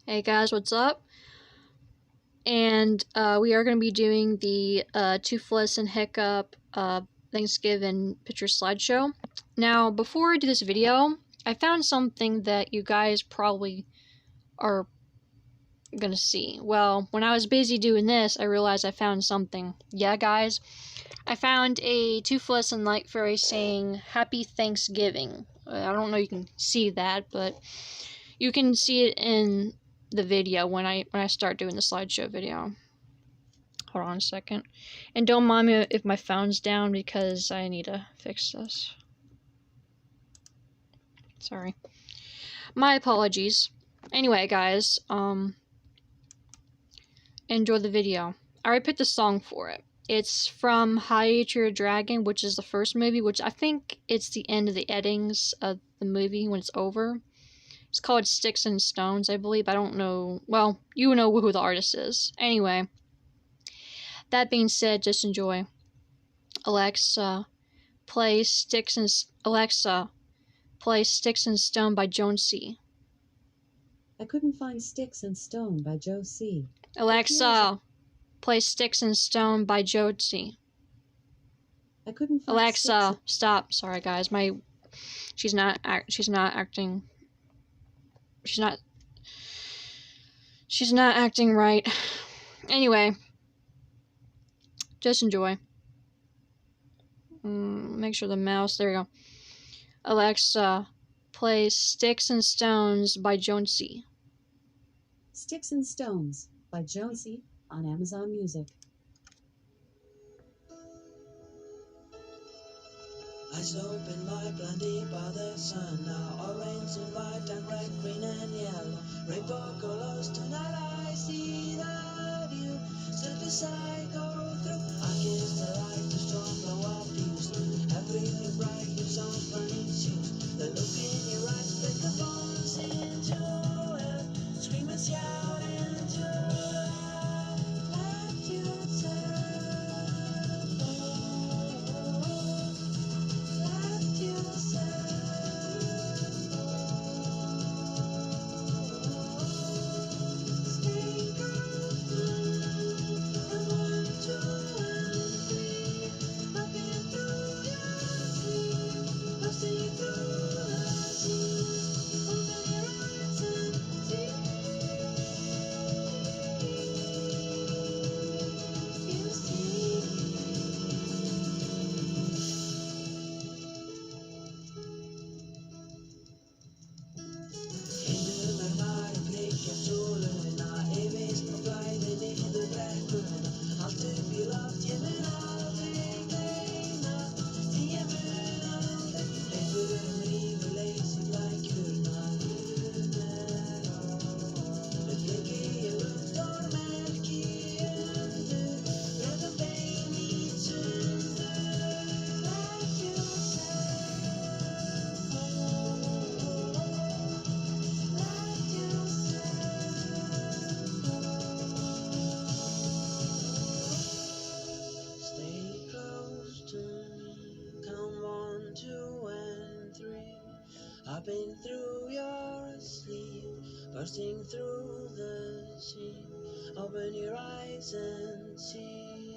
Hey guys, what's up? And we are going to be doing the Toothless and Hiccup Thanksgiving picture slideshow. Now, before I do this video, I found something that you guys probably are going to see. Well, when I was busy doing this, I realized I found something. Yeah, guys, I found a Toothless and Night Fairy saying Happy Thanksgiving. I don't know if you can see that, but you can see it in the video when I start doing the slideshow video. Hold on a second. And don't mind me if my phone's down because I need to fix this. Sorry. My apologies. Anyway, guys, enjoy the video. I already picked a song for it. It's from How to Train Your Dragon, which is the first movie, which I think it's the end of the endings of the movie when it's over. It's called Sticks and Stones, I believe. I don't know. Well, you know who the artist is. Anyway, that being said, just enjoy. Alexa, play Sticks and Stone by Joan C. I couldn't find Sticks and Stone by Joe C. Alexa, play Sticks and Stone by Joan C. I couldn't find Alexa, stop. Sorry guys, she's not acting right. Anyway, just enjoy. Make sure the mouse, there we go. Alexa, play Sticks and Stones by Joan C. Sticks and Stones by Joan C. on Amazon Music. Eyes open wide, blinded by the sun. Now orange and white and red, green and yellow, rainbow colors. Tonight I see that you stood beside, go through. I kiss the light, the storm blow up views. Everything bright, your songs burning shoes. The look in your eyes, break the bones into it. Scream and shout into it. Let yourself I've been through your sleep, bursting through the seam. Open your eyes and see.